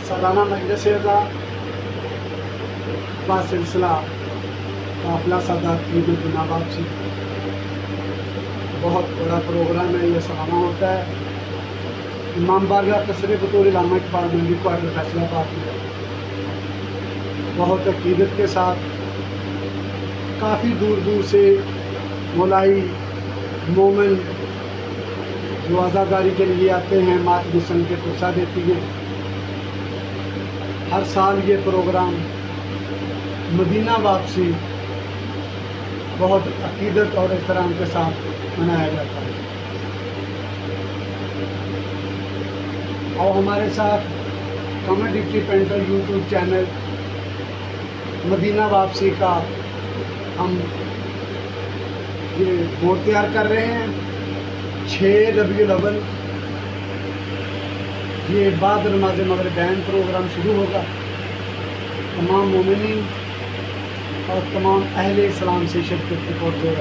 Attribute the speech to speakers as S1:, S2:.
S1: सालाना मजलिस अज़ा का सिलसिला काफ़िला सादात की मदीना वापसी बहुत बड़ा प्रोग्राम है। ये सालाना होता है। इमाम बारगाह कसरे बतौर इलामा इकबाल मंडी क्वार्टर फैसलाबाद में बहुत अकीदत के साथ काफ़ी दूर दूर से मौलाई मोमिन जो आज़ादारी के लिए आते हैं, मात मिशन के पुरसा देती है। हर साल ये प्रोग्राम मदीना वापसी बहुत अकीदत और एहतराम के साथ मनाया जाता है। और हमारे साथ community painter YouTube channel Madina वापसी का हम ये बोर्ड तैयार कर रहे हैं। 6 रबीउल अव्वल ये बाद नमाज मगरिब बैन प्रोग्राम शुरू होगा। तमाम मोमिनीन और तमाम अहले इस्लाम से शिरकत की तौर पर